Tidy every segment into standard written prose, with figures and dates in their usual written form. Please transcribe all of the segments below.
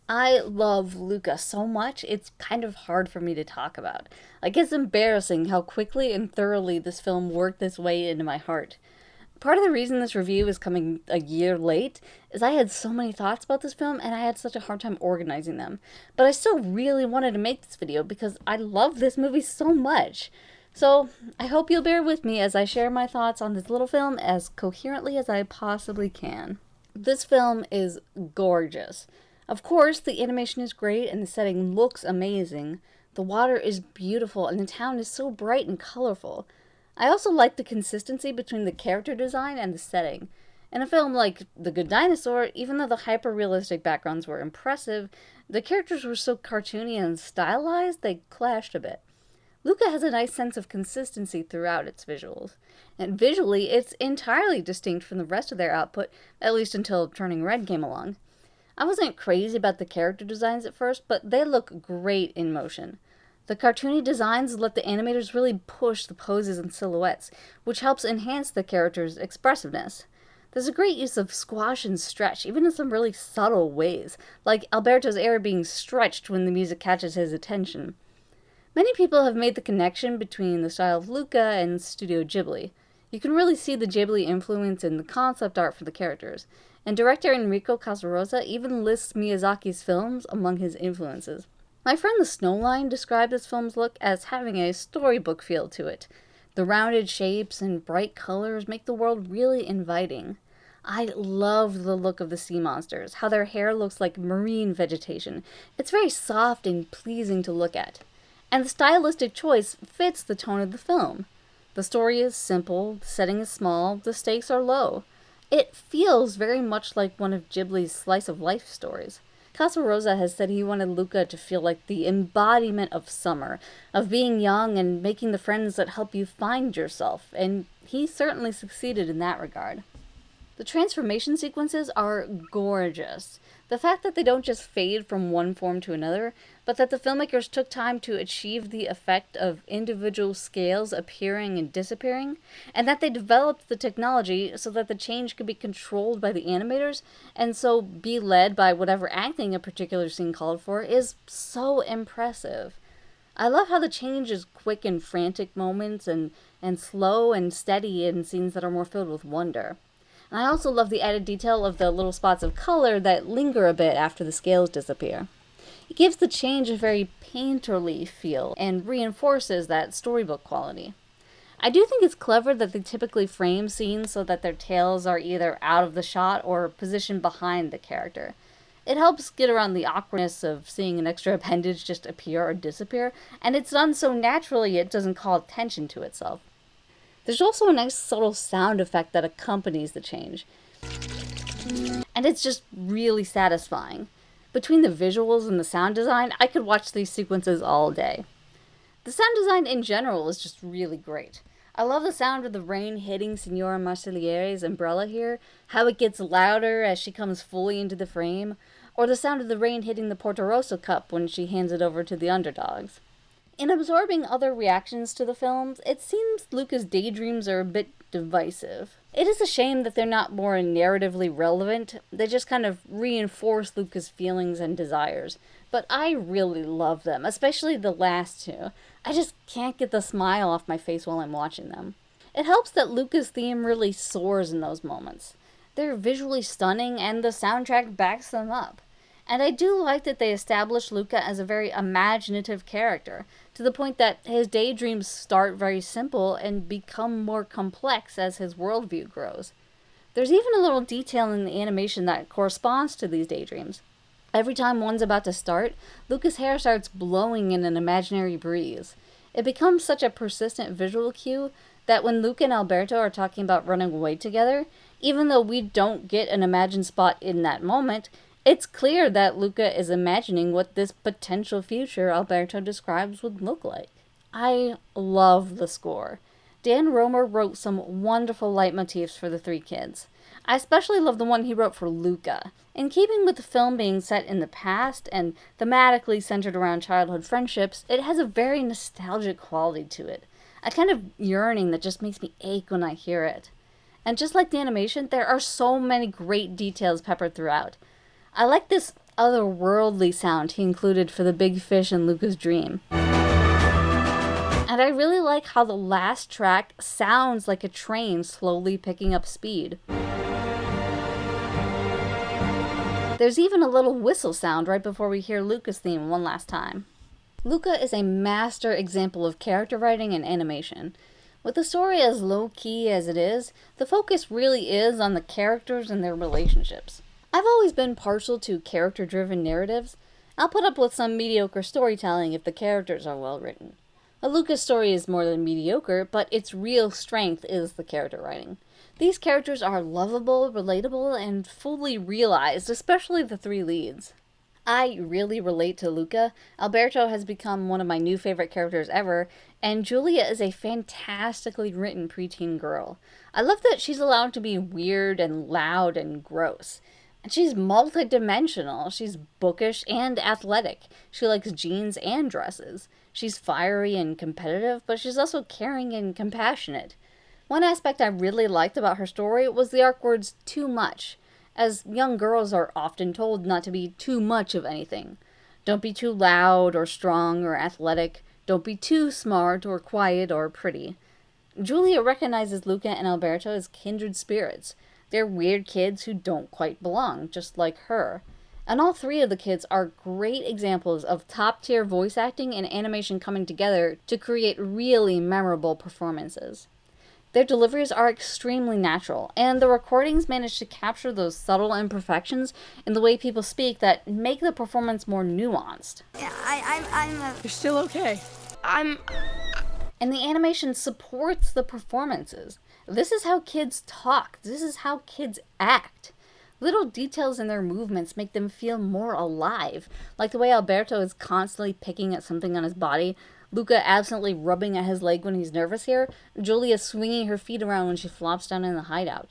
I love Luca so much, it's kind of hard for me to talk about. Like, it's embarrassing how quickly and thoroughly this film worked its way into my heart. Part of the reason this review is coming a year late is I had so many thoughts about this film and I had such a hard time organizing them. But I still really wanted to make this video because I love this movie so much. So I hope you'll bear with me as I share my thoughts on this little film as coherently as I possibly can. This film is gorgeous. Of course, the animation is great and the setting looks amazing. The water is beautiful and the town is so bright and colorful. I also like the consistency between the character design and the setting. In a film like The Good Dinosaur, even though the hyper realistic backgrounds were impressive, the characters were so cartoony and stylized they clashed a bit. Luca has a nice sense of consistency throughout its visuals. And visually, it's entirely distinct from the rest of their output, at least until Turning Red came along. I wasn't crazy about the character designs at first, but they look great in motion. The cartoony designs let the animators really push the poses and silhouettes, which helps enhance the characters' expressiveness. There's a great use of squash and stretch, even in some really subtle ways, like Alberto's hair being stretched when the music catches his attention. Many people have made the connection between the style of Luca and Studio Ghibli. You can really see the Ghibli influence in the concept art for the characters, and director Enrico Casarosa even lists Miyazaki's films among his influences. My friend the Snowline described this film's look as having a storybook feel to it. The rounded shapes and bright colors make the world really inviting. I love the look of the sea monsters, how their hair looks like marine vegetation. It's very soft and pleasing to look at. And the stylistic choice fits the tone of the film. The story is simple, the setting is small, the stakes are low. It feels very much like one of Ghibli's slice of life stories. Casarosa has said he wanted Luca to feel like the embodiment of summer, of being young and making the friends that help you find yourself, and he certainly succeeded in that regard. The transformation sequences are gorgeous. The fact that they don't just fade from one form to another, but that the filmmakers took time to achieve the effect of individual scales appearing and disappearing, and that they developed the technology so that the change could be controlled by the animators, and so be led by whatever acting a particular scene called for, is so impressive. I love how the change is quick in frantic moments and slow and steady in scenes that are more filled with wonder. And I also love the added detail of the little spots of color that linger a bit after the scales disappear. It gives the change a very painterly feel and reinforces that storybook quality. I do think it's clever that they typically frame scenes so that their tails are either out of the shot or positioned behind the character. It helps get around the awkwardness of seeing an extra appendage just appear or disappear, and it's done so naturally it doesn't call attention to itself. There's also a nice subtle sound effect that accompanies the change, and it's just really satisfying. Between the visuals and the sound design, I could watch these sequences all day. The sound design in general is just really great. I love the sound of the rain hitting Signora Marcelliere's umbrella here, how it gets louder as she comes fully into the frame, or the sound of the rain hitting the Porto Rosso cup when she hands it over to the underdogs. In absorbing other reactions to the films, it seems Luca's daydreams are a bit divisive. It is a shame that they're not more narratively relevant, they just kind of reinforce Luca's feelings and desires. But I really love them, especially the last two. I just can't get the smile off my face while I'm watching them. It helps that Luca's theme really soars in those moments. They're visually stunning and the soundtrack backs them up. And I do like that they establish Luca as a very imaginative character, to the point that his daydreams start very simple and become more complex as his worldview grows. There's even a little detail in the animation that corresponds to these daydreams. Every time one's about to start, Luca's hair starts blowing in an imaginary breeze. It becomes such a persistent visual cue that when Luca and Alberto are talking about running away together, even though we don't get an imagined spot in that moment, it's clear that Luca is imagining what this potential future Alberto describes would look like. I love the score. Dan Romer wrote some wonderful leitmotifs for the three kids. I especially love the one he wrote for Luca. In keeping with the film being set in the past and thematically centered around childhood friendships, it has a very nostalgic quality to it. A kind of yearning that just makes me ache when I hear it. And just like the animation, there are so many great details peppered throughout. I like this otherworldly sound he included for the big fish in Luca's dream. And I really like how the last track sounds like a train slowly picking up speed. There's even a little whistle sound right before we hear Luca's theme one last time. Luca is a master example of character writing and animation. With the story as low-key as it is, the focus really is on the characters and their relationships. I've always been partial to character-driven narratives. I'll put up with some mediocre storytelling if the characters are well written. A Luca story is more than mediocre, but its real strength is the character writing. These characters are lovable, relatable, and fully realized, especially the three leads. I really relate to Luca. Alberto has become one of my new favorite characters ever, and Julia is a fantastically written preteen girl. I love that she's allowed to be weird and loud and gross. And she's multidimensional. She's bookish and athletic. She likes jeans and dresses. She's fiery and competitive, but she's also caring and compassionate. One aspect I really liked about her story was the arc words too much, as young girls are often told not to be too much of anything. Don't be too loud or strong or athletic. Don't be too smart or quiet or pretty. Julia recognizes Luca and Alberto as kindred spirits. They're weird kids who don't quite belong, just like her. And all three of the kids are great examples of top-tier voice acting and animation coming together to create really memorable performances. Their deliveries are extremely natural, and the recordings manage to capture those subtle imperfections in the way people speak that make the performance more nuanced. Yeah, You're still okay. And the animation supports the performances. This is how kids talk. This is how kids act. Little details in their movements make them feel more alive, like the way Alberto is constantly picking at something on his body, Luca absently rubbing at his leg when he's nervous here, Julia swinging her feet around when she flops down in the hideout.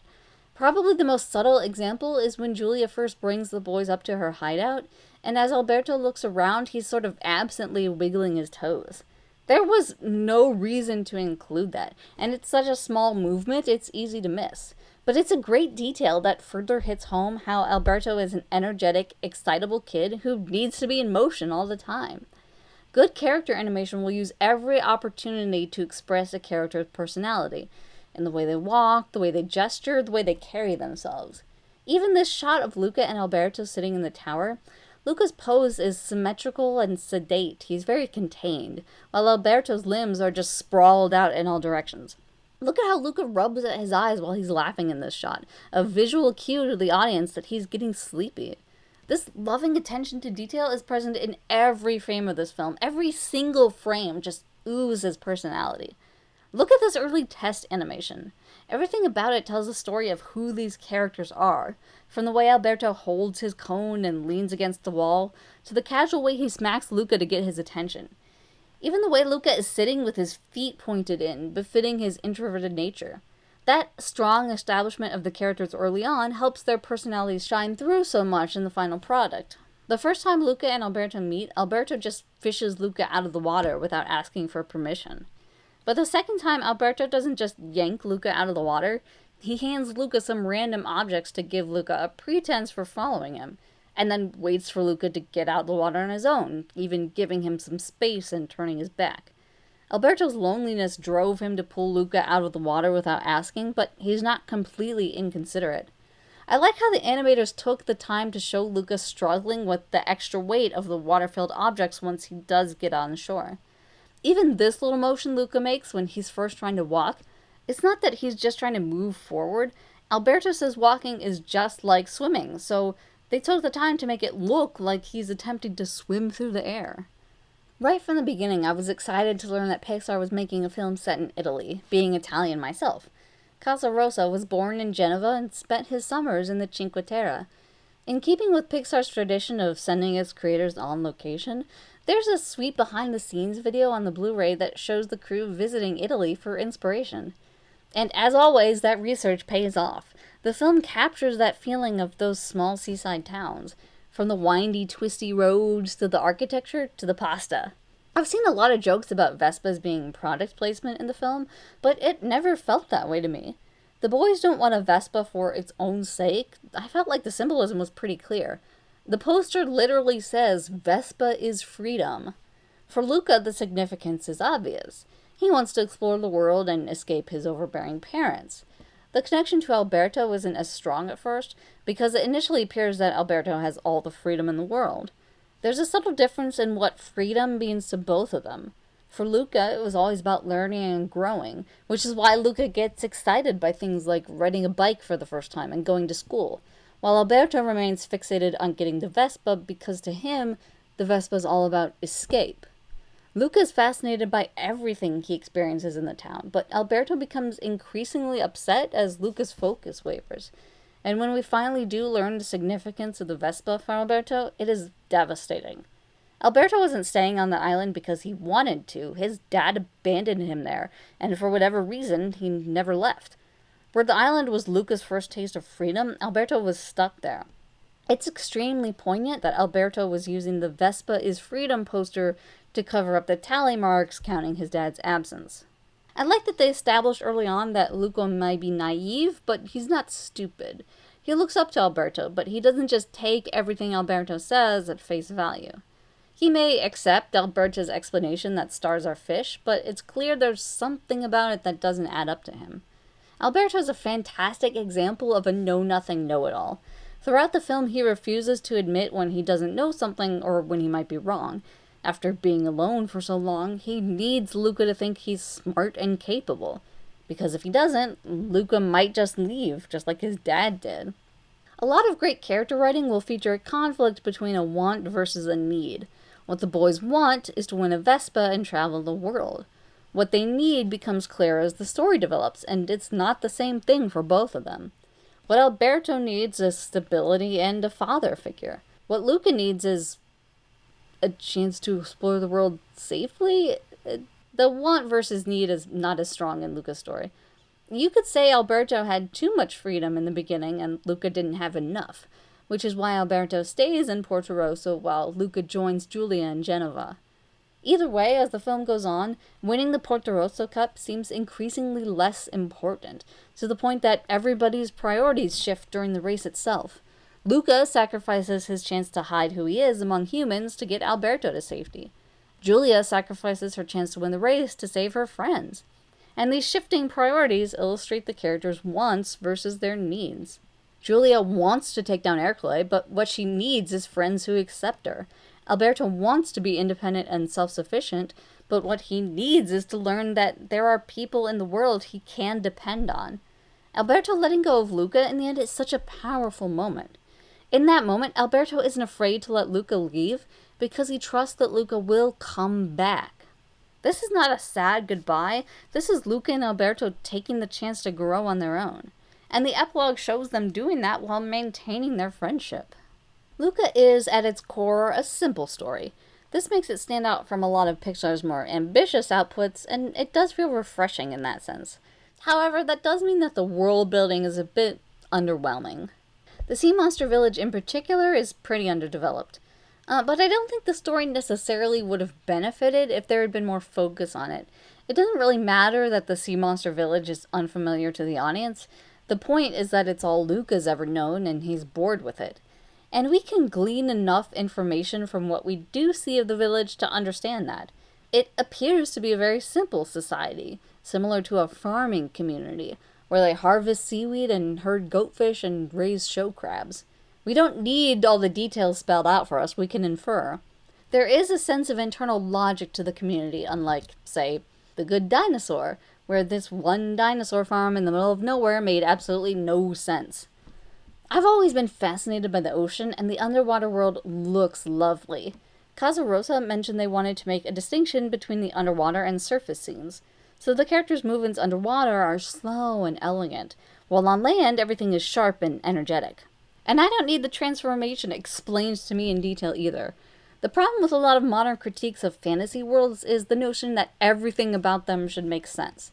Probably the most subtle example is when Julia first brings the boys up to her hideout, and as Alberto looks around, he's sort of absently wiggling his toes. There was no reason to include that, and it's such a small movement, it's easy to miss. But it's a great detail that further hits home how Alberto is an energetic, excitable kid who needs to be in motion all the time. Good character animation will use every opportunity to express a character's personality, in the way they walk, the way they gesture, the way they carry themselves. Even this shot of Luca and Alberto sitting in the tower, Luca's pose is symmetrical and sedate. He's very contained, while Alberto's limbs are just sprawled out in all directions. Look at how Luca rubs at his eyes while he's laughing in this shot, a visual cue to the audience that he's getting sleepy. This loving attention to detail is present in every frame of this film. Every single frame just oozes personality. Look at this early test animation. Everything about it tells a story of who these characters are, from the way Alberto holds his cone and leans against the wall, to the casual way he smacks Luca to get his attention. Even the way Luca is sitting with his feet pointed in, befitting his introverted nature. That strong establishment of the characters early on helps their personalities shine through so much in the final product. The first time Luca and Alberto meet, Alberto just fishes Luca out of the water without asking for permission. But the second time, Alberto doesn't just yank Luca out of the water, he hands Luca some random objects to give Luca a pretense for following him, and then waits for Luca to get out of the water on his own, even giving him some space and turning his back. Alberto's loneliness drove him to pull Luca out of the water without asking, but he's not completely inconsiderate. I like how the animators took the time to show Luca struggling with the extra weight of the water-filled objects once he does get on shore. Even this little motion Luca makes when he's first trying to walk, it's not that he's just trying to move forward. Alberto says walking is just like swimming, so they took the time to make it look like he's attempting to swim through the air. Right from the beginning, I was excited to learn that Pixar was making a film set in Italy, being Italian myself. Casa Rosa was born in Genova and spent his summers in the Cinque Terre. In keeping with Pixar's tradition of sending its creators on location, there's a sweet behind-the-scenes video on the Blu-ray that shows the crew visiting Italy for inspiration. And as always, that research pays off. The film captures that feeling of those small seaside towns, from the windy, twisty roads to the architecture to the pasta. I've seen a lot of jokes about Vespas being product placement in the film, but it never felt that way to me. The boys don't want a Vespa for its own sake. I felt like the symbolism was pretty clear. The poster literally says, Vespa is freedom. For Luca, the significance is obvious. He wants to explore the world and escape his overbearing parents. The connection to Alberto isn't as strong at first, because it initially appears that Alberto has all the freedom in the world. There's a subtle difference in what freedom means to both of them. For Luca, it was always about learning and growing, which is why Luca gets excited by things like riding a bike for the first time and going to school, while Alberto remains fixated on getting the Vespa because to him, the Vespa is all about escape. Luca is fascinated by everything he experiences in the town, but Alberto becomes increasingly upset as Luca's focus wavers. And when we finally do learn the significance of the Vespa for Alberto, it is devastating. Alberto wasn't staying on the island because he wanted to. His dad abandoned him there, and for whatever reason, he never left. Where the island was Luca's first taste of freedom, Alberto was stuck there. It's extremely poignant that Alberto was using the Vespa is freedom poster to cover up the tally marks counting his dad's absence. I like that they established early on that Luca might be naive, but he's not stupid. He looks up to Alberto, but he doesn't just take everything Alberto says at face value. He may accept Alberto's explanation that stars are fish, but it's clear there's something about it that doesn't add up to him. Alberto is a fantastic example of a know-nothing know-it-all. Throughout the film, he refuses to admit when he doesn't know something or when he might be wrong. After being alone for so long, he needs Luca to think he's smart and capable. Because if he doesn't, Luca might just leave, just like his dad did. A lot of great character writing will feature a conflict between a want versus a need. What the boys want is to win a Vespa and travel the world. What they need becomes clear as the story develops, and it's not the same thing for both of them. What Alberto needs is stability and a father figure. What Luca needs is a chance to explore the world safely. The want versus need is not as strong in Luca's story. You could say Alberto had too much freedom in the beginning and Luca didn't have enough, which is why Alberto stays in Porto Rosso while Luca joins Giulia in Genova. Either way, as the film goes on, winning the Porto Rosso Cup seems increasingly less important, to the point that everybody's priorities shift during the race itself. Luca sacrifices his chance to hide who he is among humans to get Alberto to safety. Giulia sacrifices her chance to win the race to save her friends. And these shifting priorities illustrate the characters' wants versus their needs. Giulia wants to take down Ercole, but what she needs is friends who accept her. Alberto wants to be independent and self-sufficient, but what he needs is to learn that there are people in the world he can depend on. Alberto letting go of Luca in the end is such a powerful moment. In that moment, Alberto isn't afraid to let Luca leave because he trusts that Luca will come back. This is not a sad goodbye. This is Luca and Alberto taking the chance to grow on their own. And the epilogue shows them doing that while maintaining their friendship. Luca is, at its core, a simple story. This makes it stand out from a lot of Pixar's more ambitious outputs, and it does feel refreshing in that sense. However, that does mean that the world building is a bit underwhelming. The Sea Monster Village in particular is pretty underdeveloped. But I don't think the story necessarily would have benefited if there had been more focus on it. It doesn't really matter that the Sea Monster Village is unfamiliar to the audience. The point is that it's all Luca's ever known and he's bored with it. And we can glean enough information from what we do see of the village to understand that. It appears to be a very simple society, similar to a farming community, where they harvest seaweed and herd goatfish and raise show crabs. We don't need all the details spelled out for us, we can infer. There is a sense of internal logic to the community, unlike, say, The Good Dinosaur, where this one dinosaur farm in the middle of nowhere made absolutely no sense. I've always been fascinated by the ocean, and the underwater world looks lovely. Casa Rosa mentioned they wanted to make a distinction between the underwater and surface scenes, so the characters' movements underwater are slow and elegant, while on land everything is sharp and energetic. And I don't need the transformation explained to me in detail either. The problem with a lot of modern critiques of fantasy worlds is the notion that everything about them should make sense.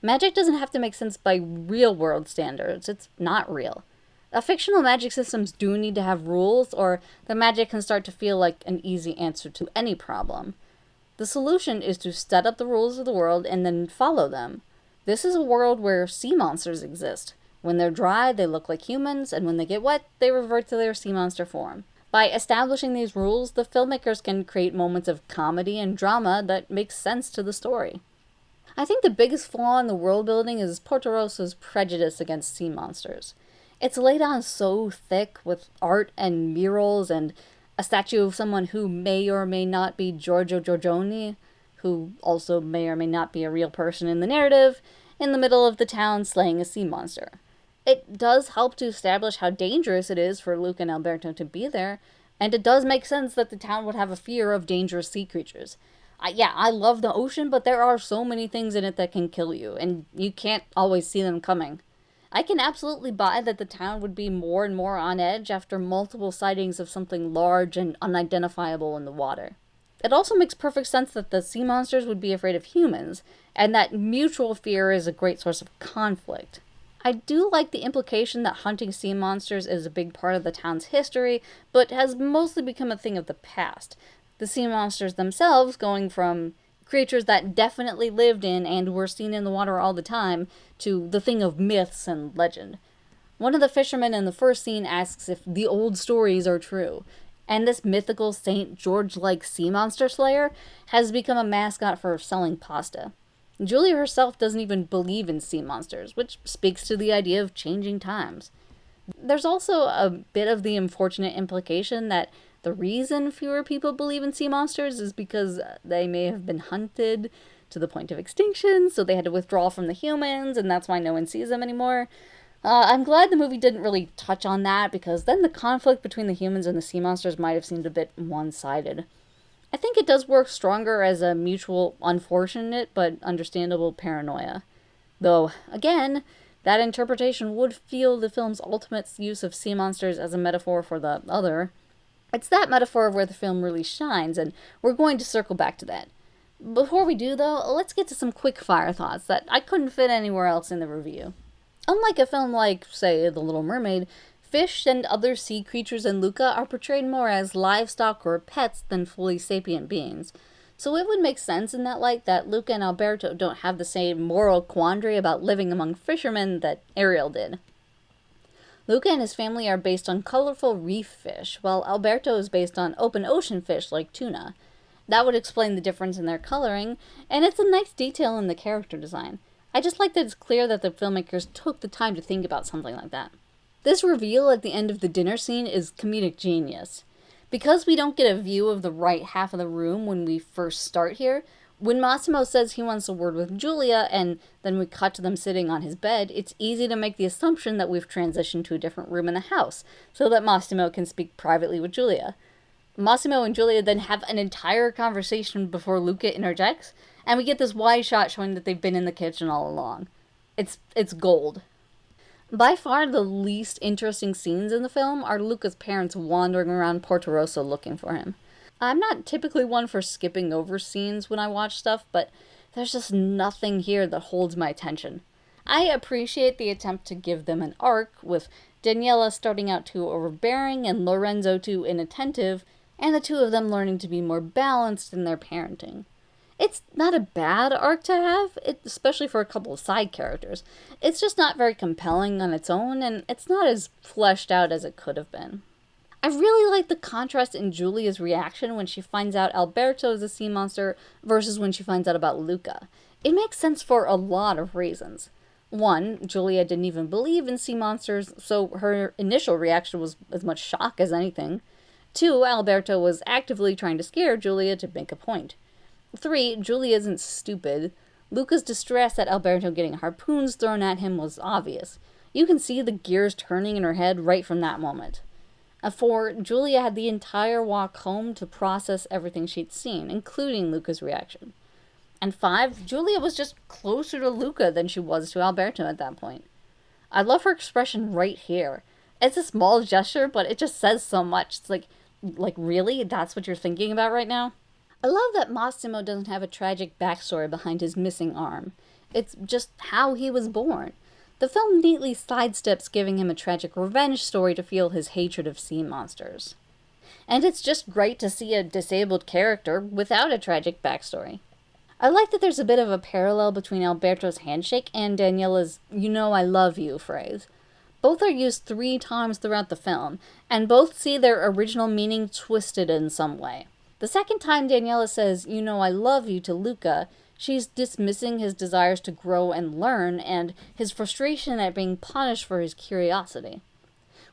Magic doesn't have to make sense by real-world standards. It's not real. Fictional magic systems do need to have rules, or the magic can start to feel like an easy answer to any problem. The solution is to set up the rules of the world and then follow them. This is a world where sea monsters exist. When they're dry, they look like humans, and when they get wet, they revert to their sea monster form. By establishing these rules, the filmmakers can create moments of comedy and drama that make sense to the story. I think the biggest flaw in the world building is Portorosso's prejudice against sea monsters. It's laid on so thick with art and murals and a statue of someone who may or may not be Giorgio Giorgione, who also may or may not be a real person in the narrative, in the middle of the town slaying a sea monster. It does help to establish how dangerous it is for Luca and Alberto to be there, and it does make sense that the town would have a fear of dangerous sea creatures. I love the ocean, but there are so many things in it that can kill you, and you can't always see them coming. I can absolutely buy that the town would be more and more on edge after multiple sightings of something large and unidentifiable in the water. It also makes perfect sense that the sea monsters would be afraid of humans, and that mutual fear is a great source of conflict. I do like the implication that hunting sea monsters is a big part of the town's history, but has mostly become a thing of the past. The sea monsters themselves going from creatures that definitely lived in and were seen in the water all the time to the thing of myths and legend. One of the fishermen in the first scene asks if the old stories are true, and this mythical St. George-like sea monster slayer has become a mascot for selling pasta. Julia herself doesn't even believe in sea monsters, which speaks to the idea of changing times. There's also a bit of the unfortunate implication that the reason fewer people believe in sea monsters is because they may have been hunted to the point of extinction, so they had to withdraw from the humans, and that's why no one sees them anymore. I'm glad the movie didn't really touch on that, because then the conflict between the humans and the sea monsters might have seemed a bit one-sided. I think it does work stronger as a mutual, unfortunate, but understandable paranoia. Though, again, that interpretation would fuel the film's ultimate use of sea monsters as a metaphor for the other. It's that metaphor where the film really shines, and we're going to circle back to that. Before we do, though, let's get to some quick-fire thoughts that I couldn't fit anywhere else in the review. Unlike a film like, say, The Little Mermaid, fish and other sea creatures in Luca are portrayed more as livestock or pets than fully sapient beings. So it would make sense in that light that Luca and Alberto don't have the same moral quandary about living among fishermen that Ariel did. Luca and his family are based on colorful reef fish, while Alberto is based on open ocean fish like tuna. That would explain the difference in their coloring, and it's a nice detail in the character design. I just like that it's clear that the filmmakers took the time to think about something like that. This reveal at the end of the dinner scene is comedic genius. Because we don't get a view of the right half of the room when we first start here, when Massimo says he wants a word with Julia, and then we cut to them sitting on his bed, it's easy to make the assumption that we've transitioned to a different room in the house, so that Massimo can speak privately with Julia. Massimo and Julia then have an entire conversation before Luca interjects, and we get this wide shot showing that they've been in the kitchen all along. It's gold. By far the least interesting scenes in the film are Luca's parents wandering around Portorosso looking for him. I'm not typically one for skipping over scenes when I watch stuff, but there's just nothing here that holds my attention. I appreciate the attempt to give them an arc, with Daniela starting out too overbearing and Lorenzo too inattentive, and the two of them learning to be more balanced in their parenting. It's not a bad arc to have, especially for a couple of side characters. It's just not very compelling on its own, and it's not as fleshed out as it could have been. I really like the contrast in Julia's reaction when she finds out Alberto is a sea monster versus when she finds out about Luca. It makes sense for a lot of reasons. One, Julia didn't even believe in sea monsters, so her initial reaction was as much shock as anything. Two, Alberto was actively trying to scare Julia to make a point. Three, Julia isn't stupid. Luca's distress at Alberto getting harpoons thrown at him was obvious. You can see the gears turning in her head right from that moment. 4, Julia had the entire walk home to process everything she'd seen, including Luca's reaction. And 5, Julia was just closer to Luca than she was to Alberto at that point. I love her expression right here. It's a small gesture, but it just says so much. It's like really? That's what you're thinking about right now? I love that Massimo doesn't have a tragic backstory behind his missing arm. It's just how he was born. The film neatly sidesteps giving him a tragic revenge story to fuel his hatred of sea monsters. And it's just great to see a disabled character without a tragic backstory. I like that there's a bit of a parallel between Alberto's handshake and Daniela's "you know I love you" phrase. Both are used 3 times throughout the film, and both see their original meaning twisted in some way. The second time Daniela says, "You know I love you" to Luca, she's dismissing his desires to grow and learn, and his frustration at being punished for his curiosity.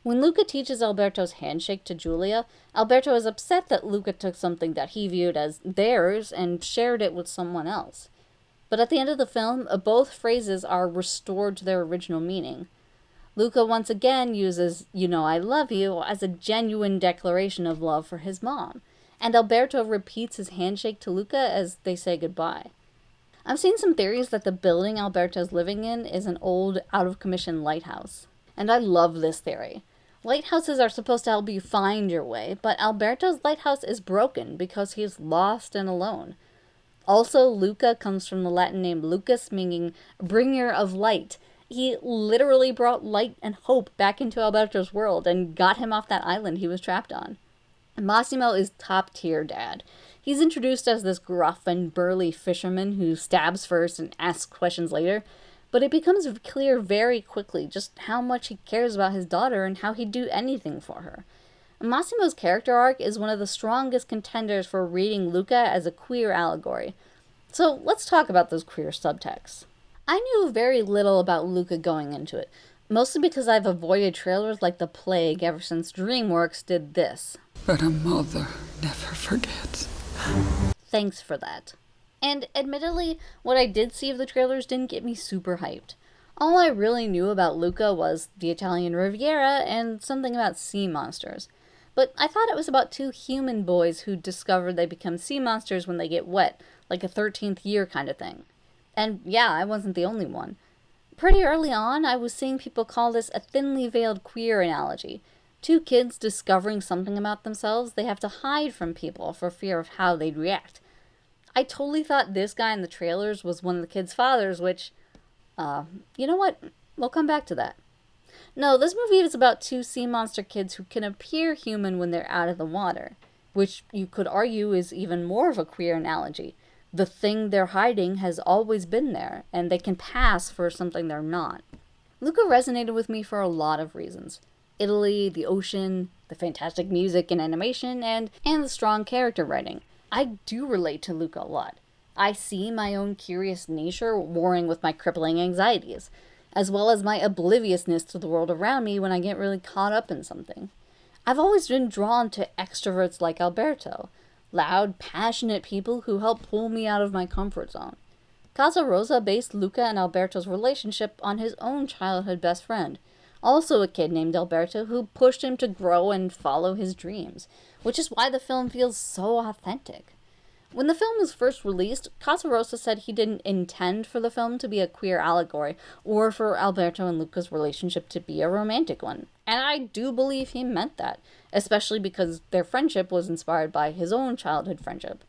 When Luca teaches Alberto's handshake to Julia, Alberto is upset that Luca took something that he viewed as theirs and shared it with someone else. But at the end of the film, both phrases are restored to their original meaning. Luca once again uses "you know I love you" as a genuine declaration of love for his mom, and Alberto repeats his handshake to Luca as they say goodbye. I've seen some theories that the building Alberto's living in is an old, out-of-commission lighthouse. And I love this theory. Lighthouses are supposed to help you find your way, but Alberto's lighthouse is broken because he is lost and alone. Also, Luca comes from the Latin name Lucus, meaning bringer of light. He literally brought light and hope back into Alberto's world and got him off that island he was trapped on. Massimo is top-tier dad. He's introduced as this gruff and burly fisherman who stabs first and asks questions later, but it becomes clear very quickly just how much he cares about his daughter and how he'd do anything for her. Massimo's character arc is one of the strongest contenders for reading Luca as a queer allegory. So let's talk about those queer subtexts. I knew very little about Luca going into it, mostly because I've avoided trailers like the plague ever since DreamWorks did this. But a mother never forgets. Thanks for that. And admittedly, what I did see of the trailers didn't get me super hyped. All I really knew about Luca was the Italian Riviera and something about sea monsters. But I thought it was about 2 human boys who discovered they become sea monsters when they get wet, like a 13th year kind of thing. And yeah, I wasn't the only one. Pretty early on, I was seeing people call this a thinly veiled queer analogy. 2 kids discovering something about themselves they have to hide from people for fear of how they'd react. I totally thought this guy in the trailers was one of the kids' fathers, which, you know what? We'll come back to that. No, this movie is about 2 sea monster kids who can appear human when they're out of the water, which you could argue is even more of a queer analogy. The thing they're hiding has always been there, and they can pass for something they're not. Luca resonated with me for a lot of reasons. Italy, the ocean, the fantastic music and animation, and the strong character writing. I do relate to Luca a lot. I see my own curious nature warring with my crippling anxieties, as well as my obliviousness to the world around me when I get really caught up in something. I've always been drawn to extroverts like Alberto, loud, passionate people who help pull me out of my comfort zone. Casa Rosa based Luca and Alberto's relationship on his own childhood best friend, also a kid named Alberto who pushed him to grow and follow his dreams, which is why the film feels so authentic. When the film was first released, Casa Rosa said he didn't intend for the film to be a queer allegory, or for Alberto and Luca's relationship to be a romantic one. And I do believe he meant that, especially because their friendship was inspired by his own childhood friendship.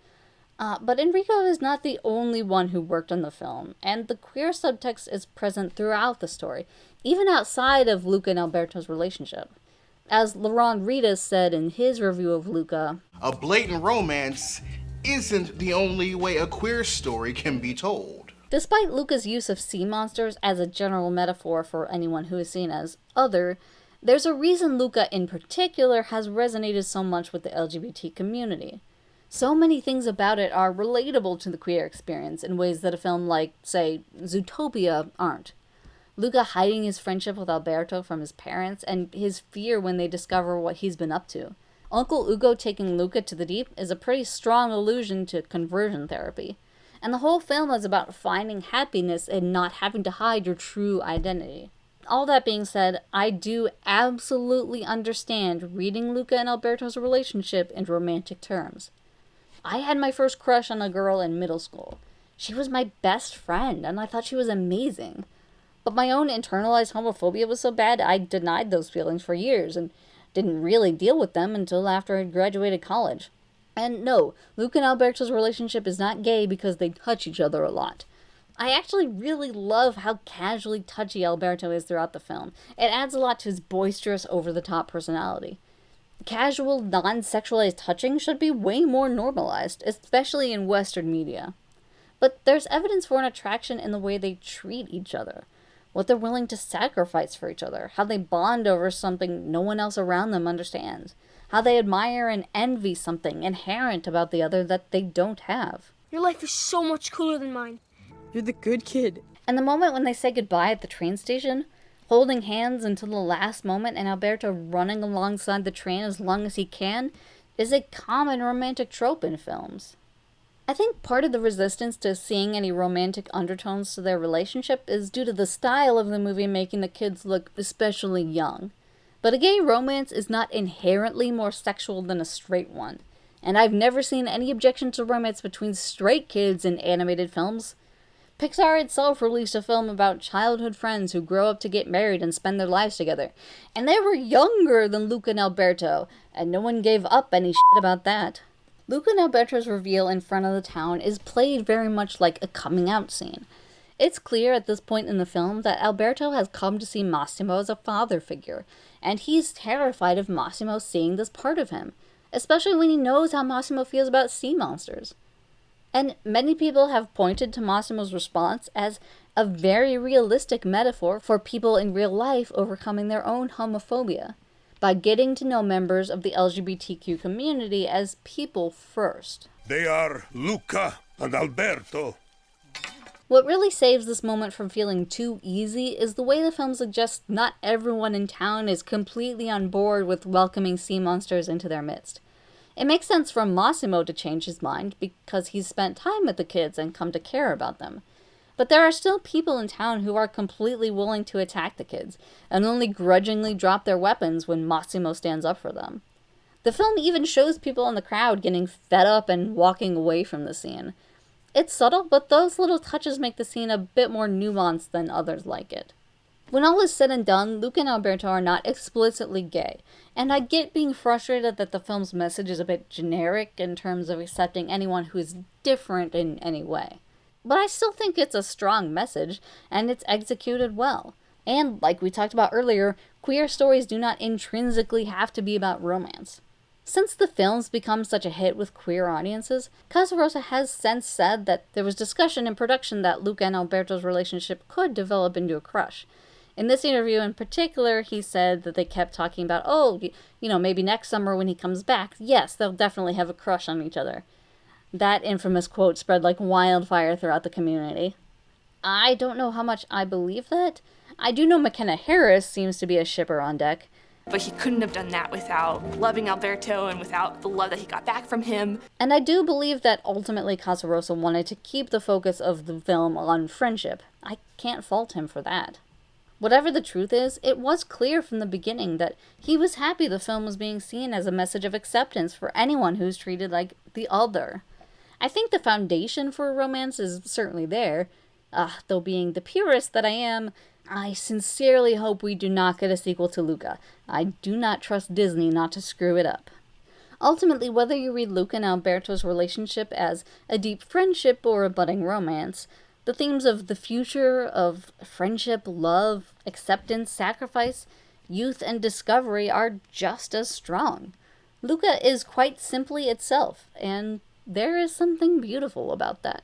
But Enrico is not the only one who worked on the film, and the queer subtext is present throughout the story, even outside of Luca and Alberto's relationship. As Laurent Ritas said in his review of Luca, "A blatant romance isn't the only way a queer story can be told." Despite Luca's use of sea monsters as a general metaphor for anyone who is seen as other, there's a reason Luca in particular has resonated so much with the LGBT community. So many things about it are relatable to the queer experience in ways that a film like, say, Zootopia aren't. Luca hiding his friendship with Alberto from his parents, and his fear when they discover what he's been up to. Uncle Ugo taking Luca to the deep is a pretty strong allusion to conversion therapy. And the whole film is about finding happiness and not having to hide your true identity. All that being said, I do absolutely understand reading Luca and Alberto's relationship in romantic terms. I had my first crush on a girl in middle school. She was my best friend, and I thought she was amazing. But my own internalized homophobia was so bad I denied those feelings for years, and didn't really deal with them until after I graduated college. And no, Luca and Alberto's relationship is not gay because they touch each other a lot. I actually really love how casually touchy Alberto is throughout the film. It adds a lot to his boisterous, over-the-top personality. Casual, non-sexualized touching should be way more normalized, especially in Western media. But there's evidence for an attraction in the way they treat each other. what they're willing to sacrifice for each other, how they bond over something no one else around them understands, how they admire and envy something inherent about the other that they don't have. Your life is so much cooler than mine. You're the good kid. And the moment when they say goodbye at the train station, holding hands until the last moment and Alberto running alongside the train as long as he can, is a common romantic trope in films. I think part of the resistance to seeing any romantic undertones to their relationship is due to the style of the movie making the kids look especially young. But a gay romance is not inherently more sexual than a straight one, and I've never seen any objection to romance between straight kids in animated films. Pixar itself released a film about childhood friends who grow up to get married and spend their lives together, and they were younger than Luca and Alberto, and no one gave up any shit about that. Luca and Alberto's reveal in front of the town is played very much like a coming out scene. It's clear at this point in the film that Alberto has come to see Massimo as a father figure, and he's terrified of Massimo seeing this part of him, especially when he knows how Massimo feels about sea monsters. And many people have pointed to Massimo's response as a very realistic metaphor for people in real life overcoming their own homophobia, by getting to know members of the LGBTQ community as people first. They are Luca and Alberto. What really saves this moment from feeling too easy is the way the film suggests not everyone in town is completely on board with welcoming sea monsters into their midst. It makes sense for Massimo to change his mind because he's spent time with the kids and come to care about them. But there are still people in town who are completely willing to attack the kids, and only grudgingly drop their weapons when Massimo stands up for them. The film even shows people in the crowd getting fed up and walking away from the scene. It's subtle, but those little touches make the scene a bit more nuanced than others like it. When all is said and done, Luca and Alberto are not explicitly gay, and I get being frustrated that the film's message is a bit generic in terms of accepting anyone who is different in any way. But I still think it's a strong message, and it's executed well. And, like we talked about earlier, queer stories do not intrinsically have to be about romance. Since the film's become such a hit with queer audiences, Casarosa has since said that there was discussion in production that Luca and Alberto's relationship could develop into a crush. In this interview in particular, he said that they kept talking about, maybe next summer when he comes back, yes, they'll definitely have a crush on each other. That infamous quote spread like wildfire throughout the community. I don't know how much I believe that. I do know McKenna Harris seems to be a shipper on deck. But he couldn't have done that without loving Alberto and without the love that he got back from him. And I do believe that ultimately Casarosa wanted to keep the focus of the film on friendship. I can't fault him for that. Whatever the truth is, it was clear from the beginning that he was happy the film was being seen as a message of acceptance for anyone who's treated like the other. I think the foundation for romance is certainly there. Though being the purist that I am, I sincerely hope we do not get a sequel to Luca. I do not trust Disney not to screw it up. Ultimately, whether you read Luca and Alberto's relationship as a deep friendship or a budding romance, the themes of the future, of friendship, love, acceptance, sacrifice, youth, and discovery are just as strong. Luca is quite simply itself, and there is something beautiful about that.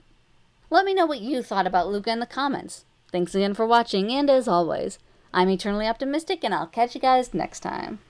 Let me know what you thought about Luca in the comments. Thanks again for watching, and as always, I'm eternally optimistic, and I'll catch you guys next time.